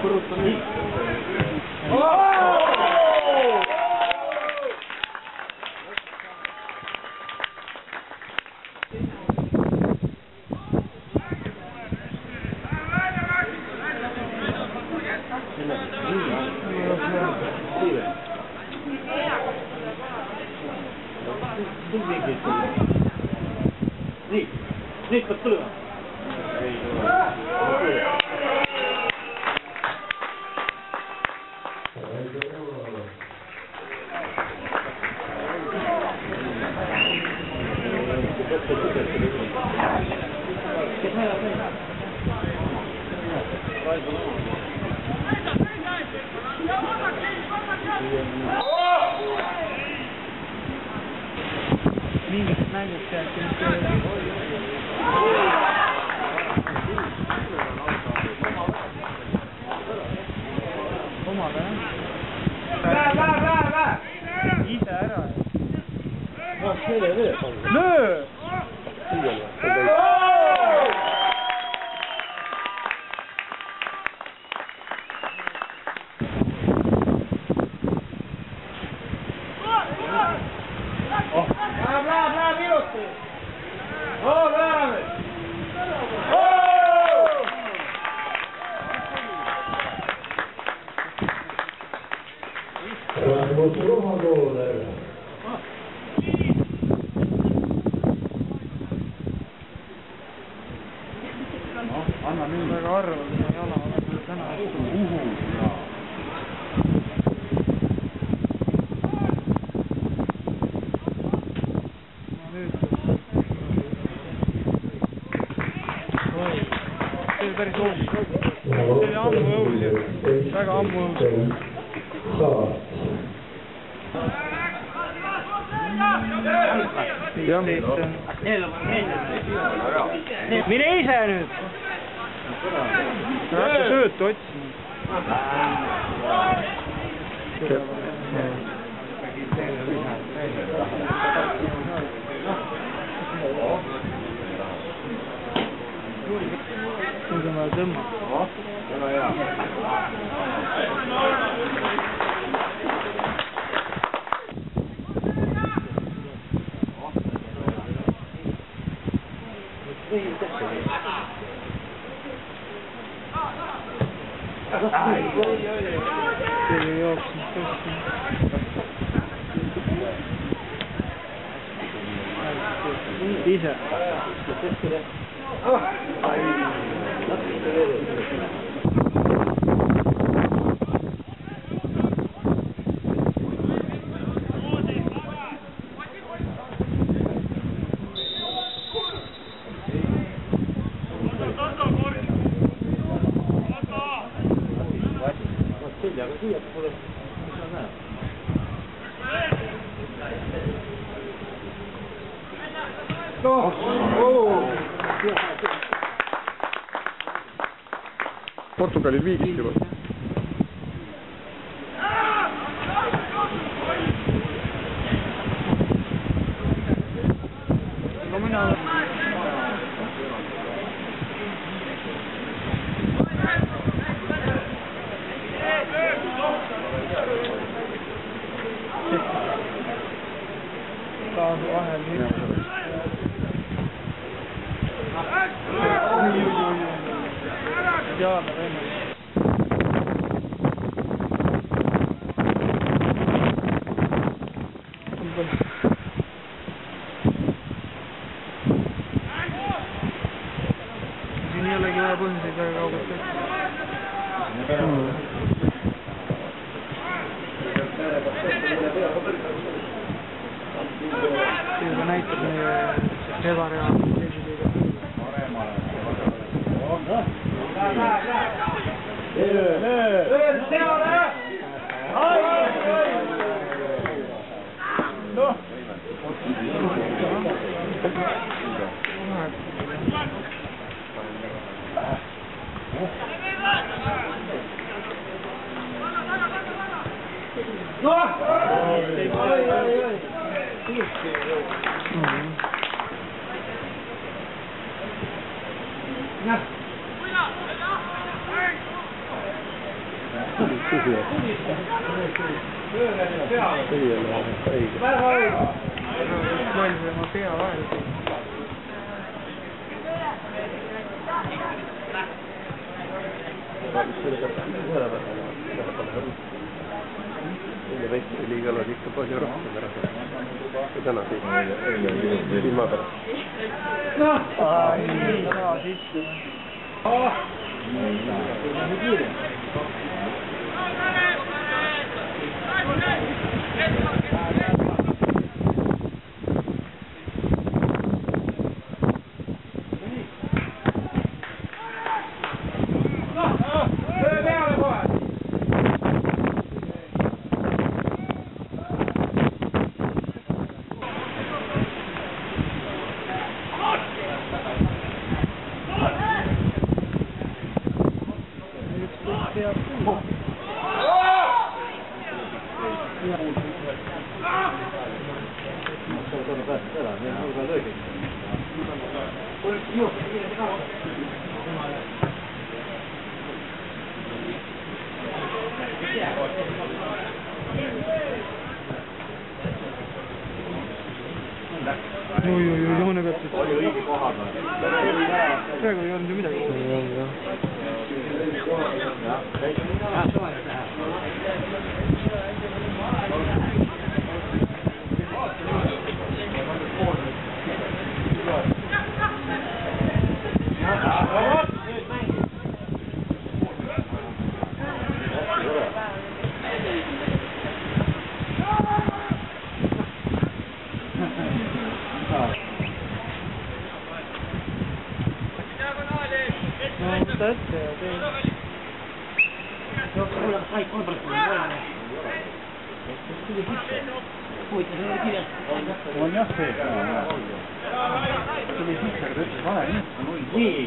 Brutto nii. Nii, nüüd peab tulema. Mingit näidust tead, omale jah? Ise ära. Löö! Läheb ilusti! Läheme! Rasmus Ruhakoolel. Anna nüüd väga arva, kui ma jala olen täna uhu. See oli päris hoog. See oli ammu õudis. Väga ammu õudis. Mine ise nüüd! Sa hakka söötu otsima. Nüüd on vaja tõmmata. Väga hea. See jooksnud tõesti. Ise. Portugalil viigist juba. Taas vahel nii. Ideaalne võimalus. Siin ei olegi vaja põhiseid väga kaugelt võtta. See näitab meie ebareaalne seisiliiga. loll või oma pea vahel. liiga oleks ikka palju rohkem ära saada. Täna siis ilma pärast. Täna sisse. Joone pealt. Oli õige koha peal. Praegu ei olnud ju midagi. Ei olnud jah. Ette ja tee. Sai kolmest on jah see. Tuli sisse, aga ta ütles vale nii. Nii.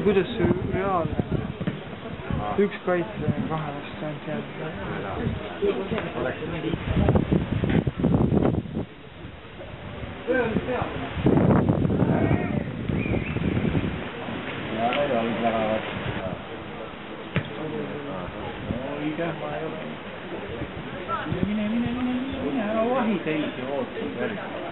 Kuidas see reaalne? Üks kaitse kahe vastu ainult jääb. Mine, ära vahi teisi ootab järgi.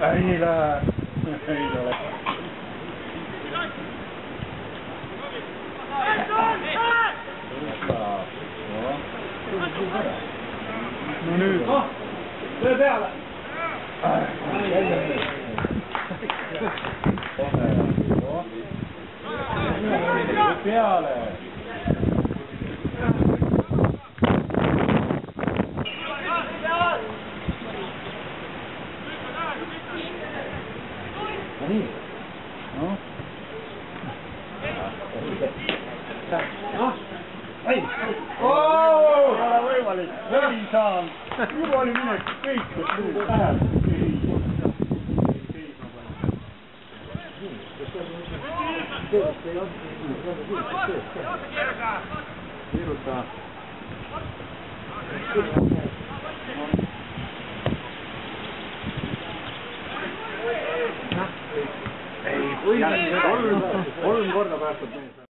Ei lähe. Ei lähe. No nüüd. Töö peale. Peale. Nii. Ei ole võimalik, ei saanud. Juba oli minek kõik, kus nüüd läheb. Viruta. Ei, kolm korda päästab mees.